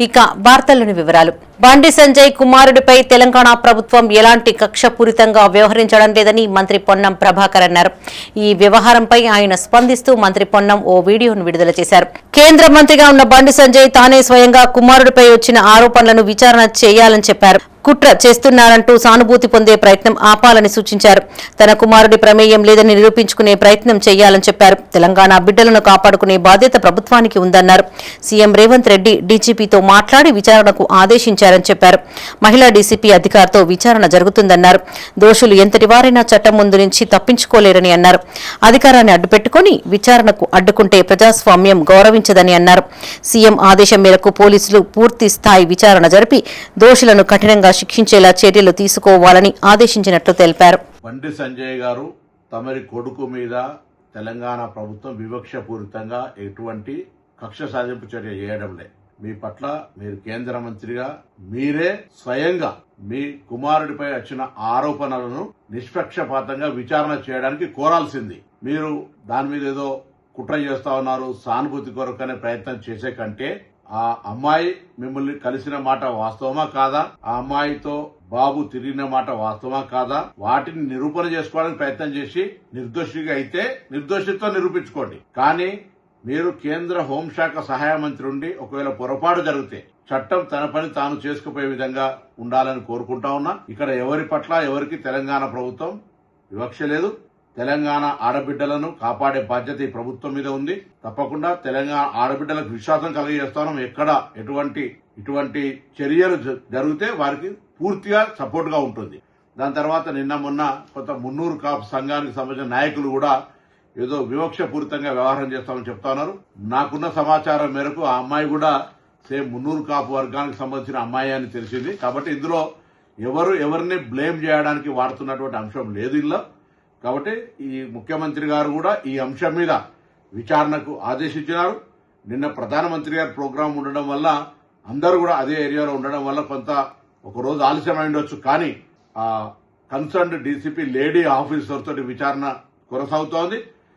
ఇక వార్తల్లోని వివరాలు. బండి సంజయ్ కుమారుడిపై తెలంగాణ ప్రభుత్వం ఎలాంటి కక్షపూరితంగా వ్యవహరించడం లేదని మంత్రి పొన్నం ప్రభాకర్ అన్నారు. ఈ వ్యవహారంపై ఆయన స్పందిస్తూ మంత్రి పొన్నం ఓ వీడియోను విడుదల చేశారు. కేంద్ర మంత్రిగా ఉన్న బండి సంజయ్ తానే స్వయంగా కుమారుడిపై వచ్చిన ఆరోపణలను విచారణ చేయాలని చెప్పారు. కుట్ర చేస్తున్నారంటూ సానుభూతి పొందే ప్రయత్నం ఆపాలని సూచించారు. తన కుమారుడి ప్రమేయం లేదని నిరూపించుకునే ప్రయత్నం చేయాలని చెప్పారు. తెలంగాణ బిడ్డలను కాపాడుకునే బాధ్యత ప్రభుత్వానికి ఉందన్నారు. సీఎం రేవంత్ రెడ్డి డీజీపీతో మాట్లాడి విచారణకు ఆదేశించారని చెప్పారు. మహిళా డీసీపీ అధికారితో విచారణ జరుగుతుందన్నారు. దోషులు ఎంతటి వారైనా చట్టం ముందు నుంచి తప్పించుకోలేరని అన్నారు. అధికారాన్ని అడ్డుపెట్టుకుని విచారణకు అడ్డుకుంటే ప్రజాస్వామ్యం గౌరవించదని అన్నారు. సీఎం ఆదేశం మేరకు పోలీసులు పూర్తి స్థాయి విచారణ జరిపి దోషులను కఠినంగా శిక్షించేలా చర్యలు తీసుకోవాలని ఆదేశించినట్లు తెలిపారు. బండి సంజయ్ గారు తమరి కొడుకు మీద తెలంగాణ ప్రభుత్వం వివక్షపూరితంగా ఎటువంటి కక్ష సాధింపు చర్య చేయడంలే. మీ పట్ల మీరు కేంద్ర మంత్రిగా మీరే స్వయంగా మీ కుమారుడిపై వచ్చిన ఆరోపణలను నిష్పక్షపాతంగా విచారణ చేయడానికి కోరాల్సింది. మీరు దాని మీద ఏదో కుట్ర చేస్తా ఉన్నారు, సానుభూతి కొరకనే ప్రయత్నం చేసే కంటే ఆ అమ్మాయి మిమ్మల్ని కలిసిన మాట వాస్తవమా కాదా, ఆ అమ్మాయితో బాబు తిరిగిన మాట వాస్తవమా కాదా, వాటిని నిరూపణ చేసుకోవడానికి ప్రయత్నం చేసి నిర్దోషిగా అయితే నిర్దోషిత్వం నిరూపించుకోండి. కానీ మీరు కేంద్ర హోంశాఖ సహాయ మంత్రి ఉండి ఒకవేళ పొరపాటు జరిగితే చట్టం తన పని తాను చేసుకుపోయే విధంగా ఉండాలని కోరుకుంటా ఉన్నా. ఇక్కడ ఎవరి పట్ల ఎవరికి తెలంగాణ ప్రభుత్వం వివక్ష లేదు. తెలంగాణ ఆడబిడ్డలను కాపాడే బాధ్యత ఈ ప్రభుత్వం మీద ఉంది. తప్పకుండా తెలంగాణ ఆడబిడ్డలకు విశ్వాసం కలిగజేస్తాం. ఎక్కడ ఇటువంటి చర్యలు జరిగితే వారికి పూర్తిగా సపోర్ట్ గా ఉంటుంది. దాని తర్వాత నిన్న మొన్న కొంత మున్నూరు కాపు సంఘానికి సంబంధించిన నాయకులు కూడా ఏదో వివక్షపూరితంగా వ్యవహారం చేస్తామని చెప్తా ఉన్నారు. నాకున్న సమాచారం మేరకు ఆ అమ్మాయి కూడా సేమ్ మున్నూరు కాపు వర్గానికి సంబంధించిన అమ్మాయి అని తెలిసింది. కాబట్టి ఇందులో ఎవరిని బ్లేమ్ చేయడానికి వాడుతున్నటువంటి అంశం లేదు ఇందులో. కాబట్టి ఈ ముఖ్యమంత్రి గారు కూడా ఈ అంశం మీద విచారణకు ఆదేశించినారు. నిన్న ప్రధానమంత్రి గారి ప్రోగ్రాం ఉండడం వల్ల అందరూ కూడా అదే ఏరియాలో ఉండడం వల్ల కొంత ఒక రోజు ఆలస్యమై ఉండొచ్చు. కానీ ఆ కన్సర్న్డ్ డీసీపీ లేడీ ఆఫీసర్ తోటి విచారణ కొనసాగుతోంది.